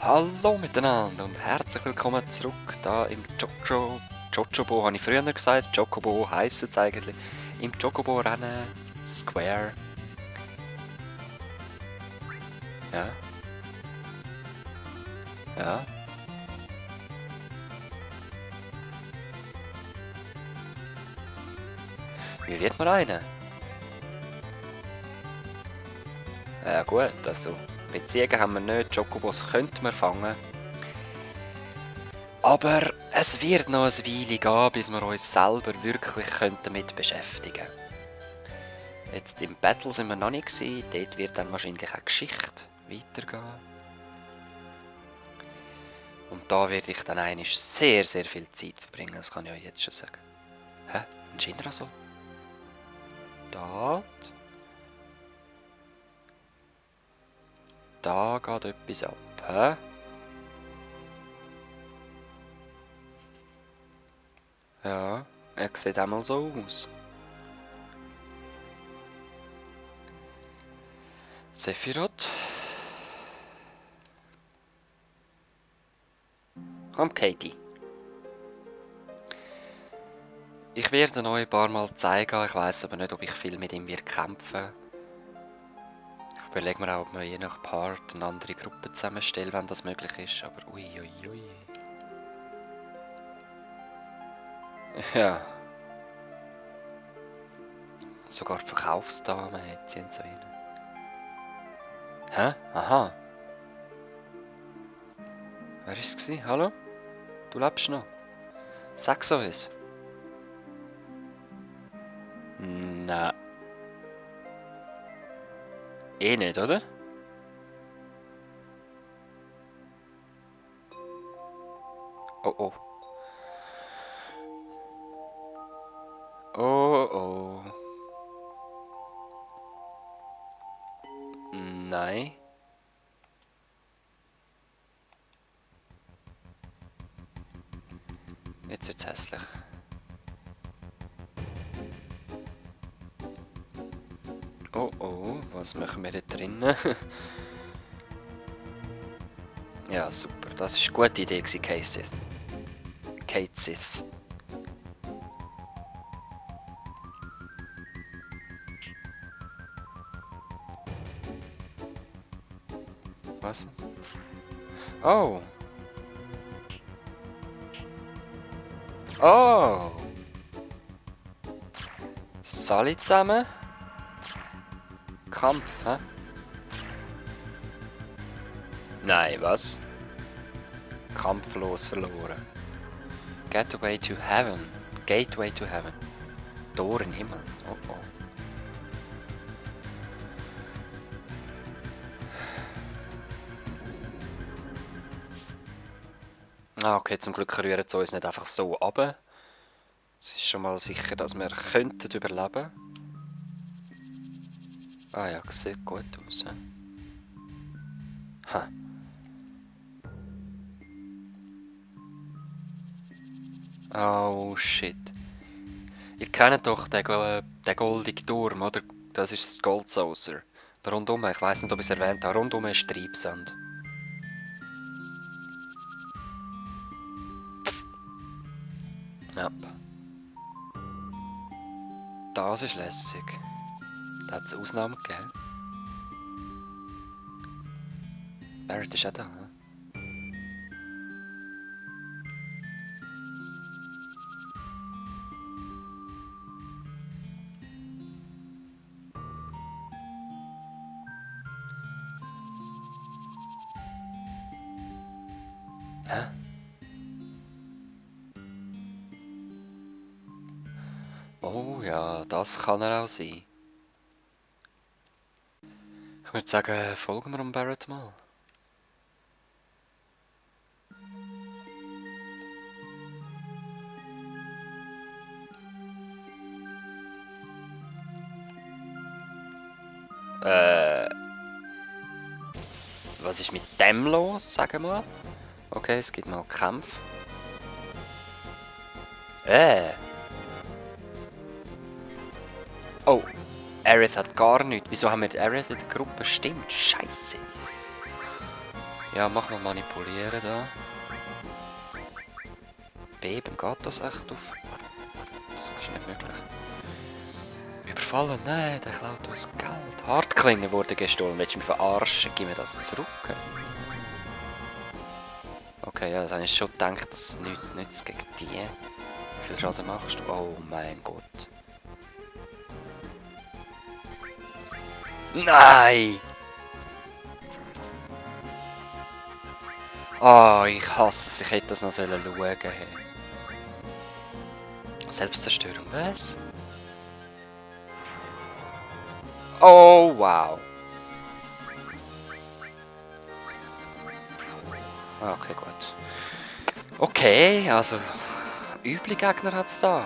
Hallo miteinander und herzlich willkommen zurück da im Chocobo, habe ich früher gesagt. Chocobo heisst es eigentlich. Im Chocobo-Rennen Square. Ja. Ja. Wie wird man einen? Ja gut, also Beziehungen haben wir nicht, Chocobos könnten wir fangen. Aber es wird noch ein Weile gehen, bis wir uns selber wirklich damit beschäftigen könnten. Jetzt im Battle sind wir noch nicht gewesen, dort wird dann wahrscheinlich auch Geschichte weitergehen. Und da werde ich dann eigentlich sehr, sehr viel Zeit verbringen, das kann ich euch jetzt schon sagen. Hä? Ein Shinra-Soldat? Da geht etwas ab, hä? Ja, er sieht einmal so aus. Sephiroth. Komm, Katie. Ich werde euch ein paar Mal zeigen, ich weiß aber nicht, ob ich viel mit ihm kämpfen. Ich überlege mir auch, ob wir je nach Part eine andere Gruppe zusammenstellen, wenn das möglich ist, aber ui. Ja. Sogar die Verkaufsdame hat sie und so rein. Hä? Aha. Wer war es? Hallo? Du lebst noch? Sag so was. Nein. Eh nicht, oder? Oh. Oh. Nein. Jetzt wird's hässlich. Oh, was machen wir da drinnen? Ja, super. Das war eine gute Idee, Kate Sith. Was? Oh. Oh. Sali zusammen? Kampf, hä? Nein, was? Kampflos verloren. Gateway to Heaven. Gateway to Heaven. Tor in den Himmel. Oh. Ah, okay, zum Glück rühren sie uns nicht einfach so runter. Es ist schon mal sicher, dass wir könnten überleben. Ah ja, sieht gut aus. Ha. Oh shit. Ihr kennt doch den goldigen Turm, oder? Das ist das Gold Saucer. Da rundum, ich weiss nicht, ob ich es erwähnt habe, rundum ist Treibsand. Ja. Das ist lässig. Da hat es Ausnahmen gegeben. Barret ist auch da. Hä? Oh ja, das kann er auch sein. Ich würde sagen, folgen wir Barret mal. Was ist mit dem los, sagen wir mal? Okay, es gibt mal Kampf. Oh, Aerith hat gar nichts. Wieso haben wir Aerith in der Gruppe? Stimmt, scheiße. Ja, mach mal manipulieren da. Beben, geht das echt auf? Das ist nicht möglich. Überfallen? Nein, der klaut uns Geld. Hartklingen wurden gestohlen. Willst du mich verarschen? Gib mir das zurück. Okay, ja, das habe ich schon gedacht, dass es nichts nützt gegen die. Wie viel Schaden machst du? Oh mein Gott. Nein! Oh, ich hasse es. Ich hätte das noch schauen sollen. Hey. Selbstzerstörung, was? Oh, wow. Okay, gut. Okay, also üble Gegner hat es da.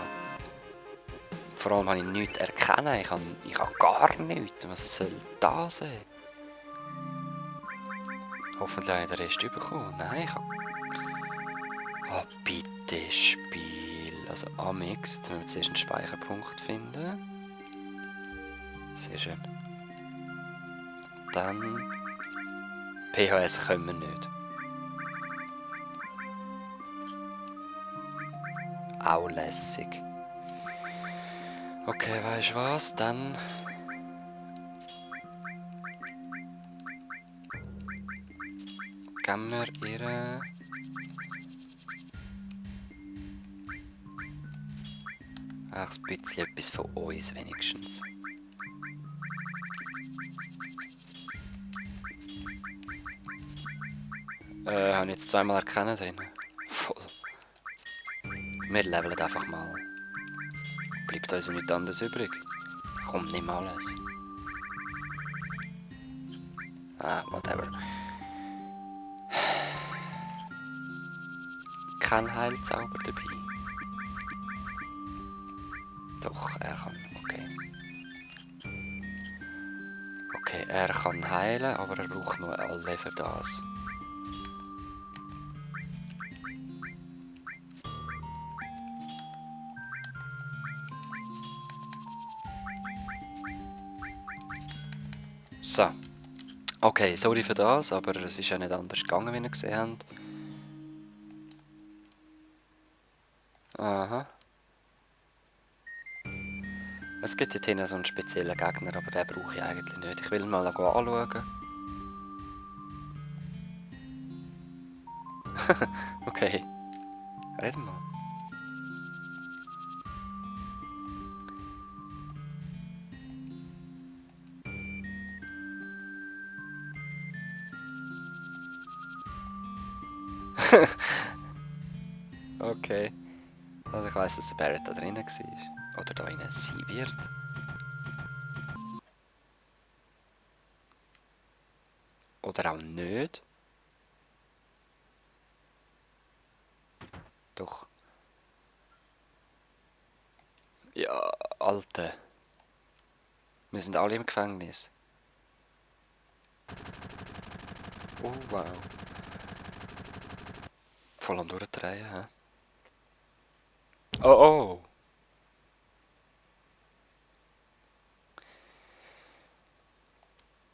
Vor allem habe ich nichts erkennen. Ich habe gar nichts. Was soll das sein? Hoffentlich habe ich den Rest bekommen. Nein, ich habe... Oh, bitte Spiel. Also Amix. Jetzt müssen wir zuerst einen Speicherpunkt finden. Sehr schön. Dann... PHS können wir nicht. Auch lässig. Okay, weißt du was? Dann... geben wir ihr... Ach, ein bisschen etwas von uns wenigstens. Habe ich jetzt zweimal erkennen drin. Voll. Wir leveln einfach mal. Bleibt uns nichts anderes übrig. Kommt nicht mal alles. Ah, whatever. Kein Heilzauber dabei. Doch, er kann. Okay. Okay, er kann heilen, aber er braucht nur alle für das. So. Okay, sorry für das, aber es ist ja nicht anders gegangen, wie ihr gesehen habt. Aha. Es gibt hier hinten so einen speziellen Gegner, aber den brauche ich eigentlich nicht. Ich will ihn mal anschauen. Okay. Reden wir. Okay. Also ich weiss, dass der Barrett da drinnen war. Oder da drinnen sein wird. Oder auch nicht. Doch. Ja, Alter. Wir sind alle im Gefängnis. Oh, wow. Voll am Durchdrehen, hä? Oh, oh.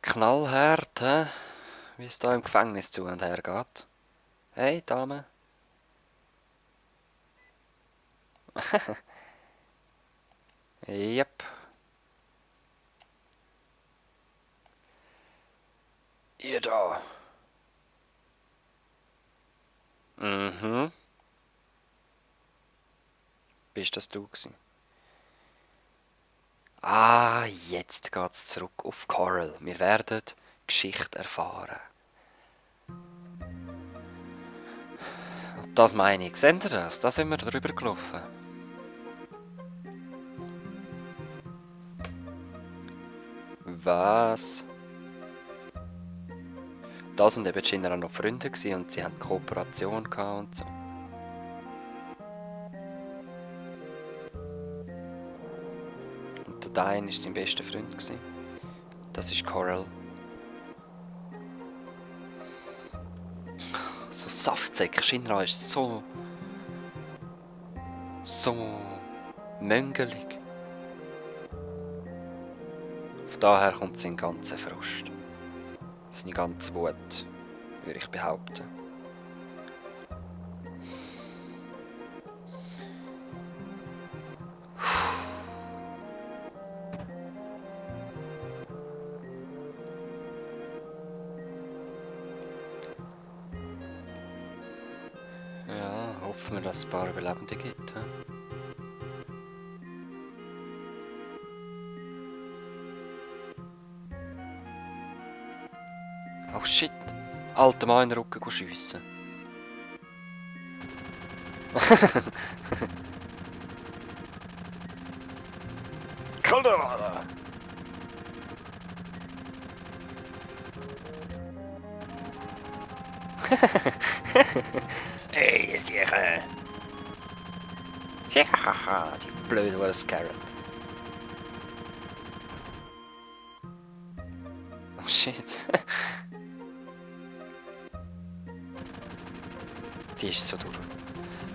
Knallhart, hä? Wie es da im Gefängnis zu und her geht. Hey, Dame. Yep. Ihr da. Mhm. Bist das du gewesen? Ah, jetzt geht's zurück auf Coral. Wir werden Geschichte erfahren. Und das meine ich. Seht ihr das? Da sind wir drüber gelaufen. Was? Da sind eben Shinra auch noch Freunde gewesen und sie hatten Kooperation gehabt und so. Und der Dain war sein bester Freund gewesen. Das ist Coral. So Saftsäcke. Shinra ist so möngelig. Von daher kommt sein ganzer Frust. Seine ganze Wut. würde ich behaupten. Ja, hoffen wir, dass es ein paar Überlebende gibt. He? Oh shit! Alter Mann in den Rücken schiessen. Kaldera! Ey, ihr Siechen! Ja, die blöde Scarab. Oh shit. Die ist so durch.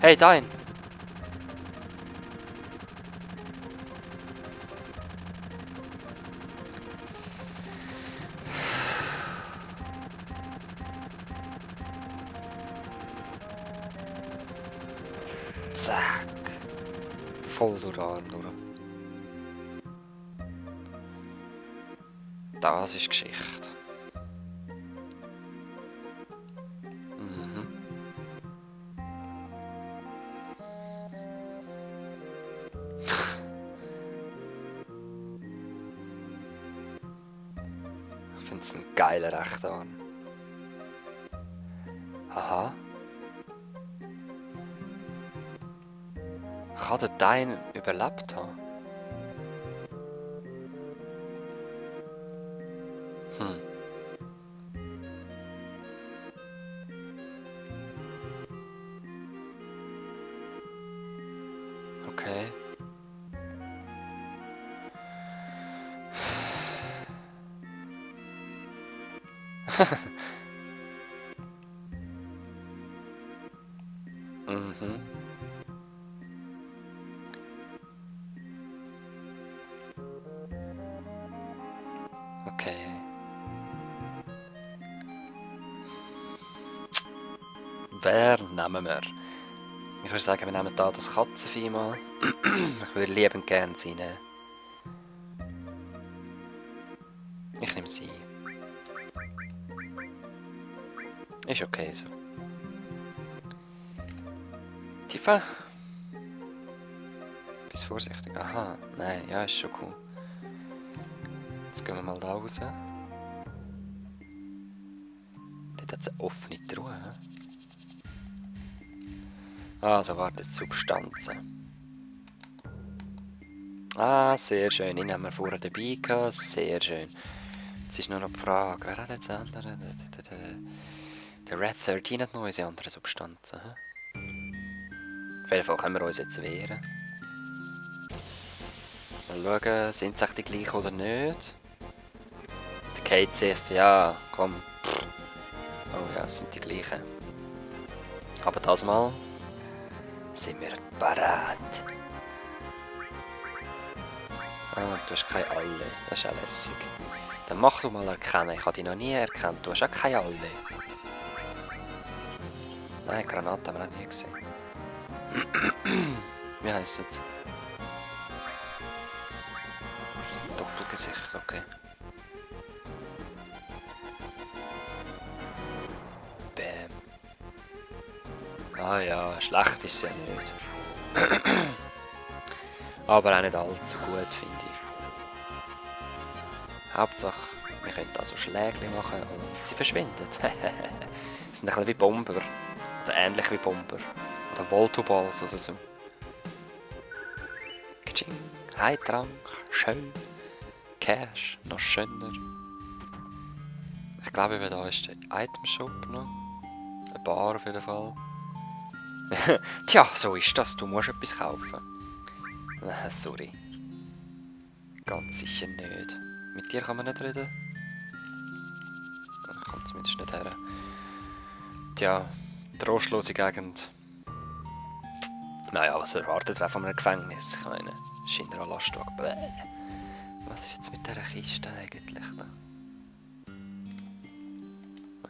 Hey, dein! Zack! Voll durch den Arm durch. Das ist Geschichte. Mhm. Ich finde es ein geiler Rechtarm. Aha. Kann der Dein überlebt haben? Hm. Okay. Mhm. Okay. Wer nehmen wir? Ich würde sagen, wir nehmen da das Katzenvieh mal. Ich würde liebend gerne sie nehmen. Ich nehme sie. Ist okay so. Tifa? Bist vorsichtig. Aha, nein, ja, ist schon cool. Jetzt gehen wir mal da raus. Dort hat es eine offene Truhe. Also wartet Substanzen. Ah, sehr schön. Ich habe mir vorher dabei gehabt. Sehr schön. Jetzt ist nur noch die Frage, wer hat jetzt andere? Der Red 13 hat noch unsere anderen Substanzen. Auf jeden Fall können wir uns jetzt wehren. Mal schauen, sind es echt die gleichen oder nicht? Der KCF, ja, komm. Oh ja, es sind die gleichen. Aber das Mal sind wir parat. Ah, du hast keine Alle, das ist ja lässig. Dann mach du mal erkennen, ich habe dich noch nie erkannt, du hast auch keine Alle. Nein, Granate haben wir auch nie gesehen. Wie heisst es? Doppelgesicht, okay. Bäm. Ah ja, schlecht ist es ja nicht. Aber auch nicht allzu gut, finde ich. Hauptsache, wir können da so Schläge machen und sie verschwinden. Sie sind ein bisschen wie Bomber. Oder ähnlich wie Bomber. Oder Voltoballs oder so. Kitsching. Heiltrank. Schön. Cash. Noch schöner. Ich glaube, eben da ist der Item Shop noch. Eine Bar auf jeden Fall. Tja, so ist das. Du musst etwas kaufen. Sorry. Ganz sicher nicht. Mit dir kann man nicht reden. Kommt zumindest nicht her. Tja, trostlose Gegend. Naja, was erwartet er von einem Gefängnis? Ich meine, Schindler Lastwagen. Bäh. Was ist jetzt mit dieser Kiste eigentlich da?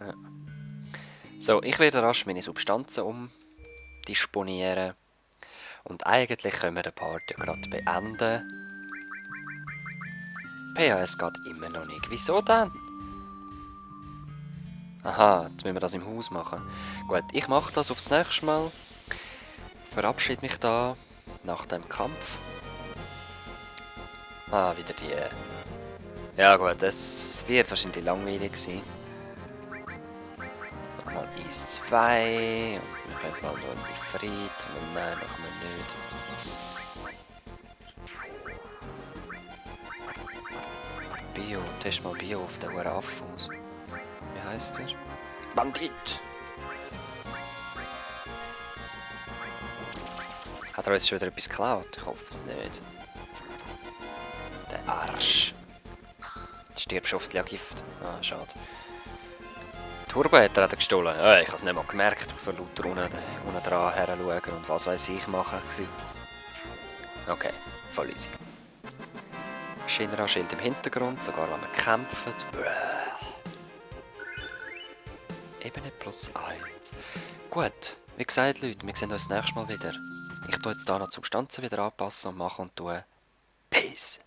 Ja. So, ich werde rasch meine Substanzen umdisponieren. Und eigentlich können wir den Part ja gerade beenden. PHS geht immer noch nicht. Wieso denn? Aha, jetzt müssen wir das im Haus machen. Gut, ich mache das aufs nächste Mal. Verabschiede mich da nach dem Kampf. Ah, wieder die. Ja gut, das wird wahrscheinlich langweilig sein. Nochmal Eis 2. Und wir können mal noch ein Ifrit. Nein, machen wir nicht. Bio, test mal Bio auf den Affe aus. Wie heisst der? Bandit! Hat er uns schon wieder etwas geklaut? Ich hoffe es nicht. Der Arsch. Jetzt stirbst du oft an Gift. Ah, schade. Turbo hat er gestohlen. Ich habe es nicht mal gemerkt. Ich war lauter unten dran her schauen und was weiß ich machen. Okay, voll easy. Shinra-Schild im Hintergrund, sogar wenn wir kämpfen. Ebene +1. Gut, wie gesagt, Leute, wir sehen uns das nächste Mal wieder. Ich tue jetzt hier noch die Substanzen wieder anpassen und mache und tue. Peace!